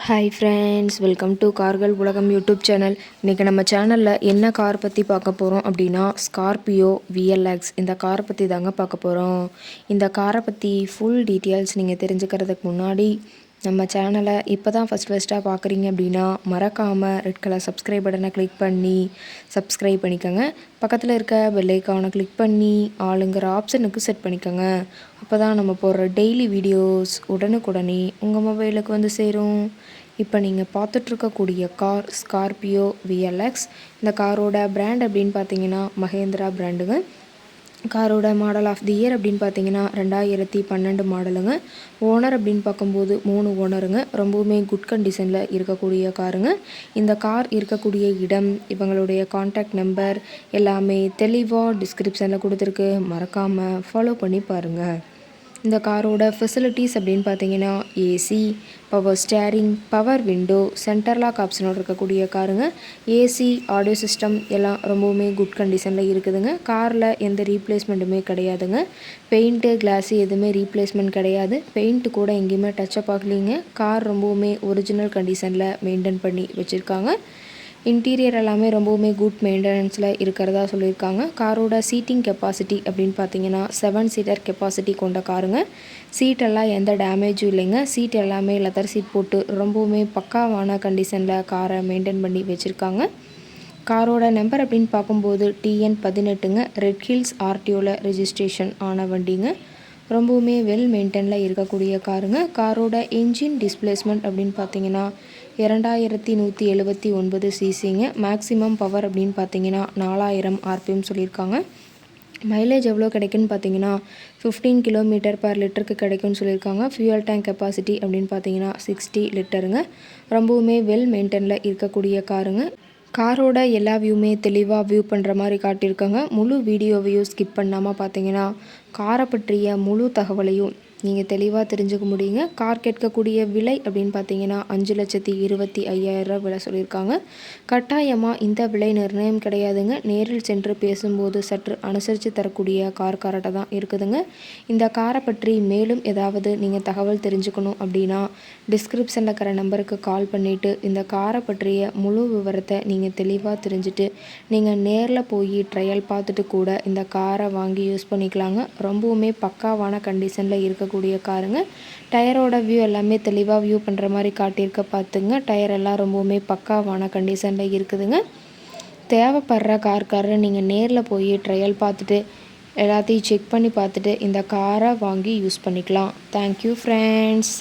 Hi friends, welcome to கார்கள் உலகம் YouTube channel. இன்றைக்கி நம்ம சேனலில் என்ன கார் பற்றி பார்க்க போகிறோம் அப்படின்னா ஸ்கார்பியோ விஎல்எக்ஸ். இந்த காரை பற்றி தாங்க பார்க்க போகிறோம். இந்த காரை பற்றி ஃபுல் டீட்டெயில்ஸ் நீங்கள் தெரிஞ்சுக்கிறதுக்கு முன்னாடி நம்ம சேனலை இப்போ தான் ஃபஸ்ட்டாக பார்க்குறீங்க அப்படின்னா மறக்காமல் ரெட் கலர் சப்ஸ்கிரைப் பட்டனை கிளிக் பண்ணி சப்ஸ்கிரைப் பண்ணிக்கோங்க. பக்கத்தில் இருக்க பெல் ஐக்கானை கிளிக் பண்ணி ஆளுங்கிற ஆப்ஷனுக்கு செட் பண்ணிக்கோங்க. அப்போ தான் நம்ம போடுற டெய்லி வீடியோஸ் உடனுக்குடனே உங்கள் மொபைலுக்கு வந்து சேரும். இப்போ நீங்கள் பார்த்துட்ருக்கக்கூடிய கார் ஸ்கார்பியோ விஎல்எக்ஸ். இந்த காரோட பிராண்ட் அப்படின்னு பார்த்தீங்கன்னா மஹேந்திரா பிராண்டுங்க. காரோட மாடல் ஆஃப் தி இயர் அப்படின்னு பார்த்தீங்கன்னா 2012 மாடலுங்க. ஓனர் அப்படின்னு பார்க்கும்போது 3 ஓனருங்க. ரொம்பவுமே குட் கண்டிஷனில் இருக்கக்கூடிய காருங்க. இந்த கார் இருக்கக்கூடிய இடம், இவங்களுடைய கான்டாக்ட் நம்பர் எல்லாமே தெளிவாக டிஸ்கிரிப்ஷனில் கொடுத்துருக்கு. மறக்காமல் ஃபாலோ பண்ணி பாருங்கள். இந்த காரோட ஃபெசிலிட்டிஸ் அப்படின்னு பார்த்தீங்கன்னா AC, power steering, power window, centre lock ஆப்ஷனோடு இருக்கக்கூடிய காருங்க. ஏசி, ஆடியோ சிஸ்டம் எல்லாம் ரொம்பவுமே குட் கண்டிஷனில் இருக்குதுங்க. காரில் எந்த ரீப்ளேஸ்மெண்ட்டுமே கிடையாதுங்க. பெயிண்ட்டு, கிளாஸு எதுவுமே ரீப்ளேஸ்மெண்ட் கிடையாது. பெயிண்ட்டு கூட எங்கேயுமே டச்சப் ஆகலைங்க. கார் ரொம்பவுமே ஒரிஜினல் கண்டிஷனில் மெயின்டைன் பண்ணி வச்சுருக்காங்க. இன்டீரியர் எல்லாமே ரொம்பவுமே குட் மெயின்டெனன்ஸில் இருக்கிறதா சொல்லியிருக்காங்க. காரோட சீட்டிங் கெப்பாசிட்டி அப்படின்னு பார்த்தீங்கன்னா 7 சீட்டர் கெப்பாசிட்டி கொண்ட காருங்க. சீட்டெல்லாம் எந்த டேமேஜும் இல்லைங்க. சீட் எல்லாமே லெதர் சீட் போட்டு ரொம்பவுமே பக்காவான கண்டிஷனில் காரை மெயின்டைன் பண்ணி வச்சுருக்காங்க. காரோட நம்பர் அப்படின்னு பார்க்கும்போது TN18ங்க. ரெட் ஹில்ஸ் ஆர்டிஓவில் ரெஜிஸ்ட்ரேஷன் ஆன வண்டிங்க. ரொம்பவுமே வெல் மெயின்டெனில் இருக்கக்கூடிய காருங்க. காரோட என்ஜின் டிஸ்பிளேஸ்மெண்ட் அப்படின்னு பார்த்தீங்கன்னா 2179 சிசிங்க. மேக்ஸிமம் பவர் அப்படின்னு பார்த்தீங்கன்னா 4000 RPM சொல்லியிருக்காங்க. மைலேஜ் எவ்வளோ கிடைக்குன்னு பார்த்தீங்கன்னா 15 km/லிட்டருக்கு கிடைக்கும்னு சொல்லியிருக்காங்க. ஃபியூயல் டேங்க் கெப்பாசிட்டி அப்படின்னு பார்த்தீங்கன்னா 60 லிட்டருங்க. ரொம்பவுமே வெல் மெயின்டெனில் இருக்கக்கூடிய காருங்க. காரோட எல்லா வியூமே தெளிவாக வியூ பண்ணுற மாதிரி காட்டியிருக்காங்க. முழு வீடியோவையும் ஸ்கிப் பண்ணாமல் பார்த்தீங்கன்னா காரை பற்றிய முழு தகவலையும் நீங்கள் தெளிவாக தெரிஞ்சுக்க முடியுங்க. கார் கேட்கக்கூடிய விலை அப்படின்னு பார்த்தீங்கன்னா 5,25,000 விலை சொல்லியிருக்காங்க. கட்டாயமாக இந்த விலை நிர்ணயம் கிடையாதுங்க. நேரில் சென்று பேசும்போது சற்று அனுசரித்து தரக்கூடிய கார்கிட்ட தான் இருக்குதுங்க. இந்த காரை பற்றி மேலும் ஏதாவது நீங்கள் தகவல் தெரிஞ்சுக்கணும் அப்படின்னா டிஸ்கிரிப்ஷனில் இருக்கிற நம்பருக்கு கால் பண்ணிவிட்டு இந்த காரை பற்றிய முழு விவரத்தை நீங்கள் தெளிவாக தெரிஞ்சுட்டு நீங்கள் நேரில் போய் ட்ரையல் பார்த்துட்டு கூட இந்த காரை வாங்கி யூஸ் பண்ணிக்கலாங்க. ரொம்பவுமே பக்காவான கண்டிஷனில் இருக்கக்கூடிய காருங்க. டயரோட வியூ எல்லாமே தெளிவாக வியூ பண்ணுற மாதிரி காட்டியிருக்க பார்த்துங்க. டயர் எல்லாம் ரொம்பவுமே பக்காவான கண்டிஷனில் இருக்குதுங்க. தேவைப்படுற காரை நீங்கள் நேரில் போய் ட்ரையல் பார்த்துட்டு எல்லாத்தையும் செக் பண்ணி பார்த்துட்டு இந்த காரை வாங்கி யூஸ் பண்ணிக்கலாம். Thank you friends.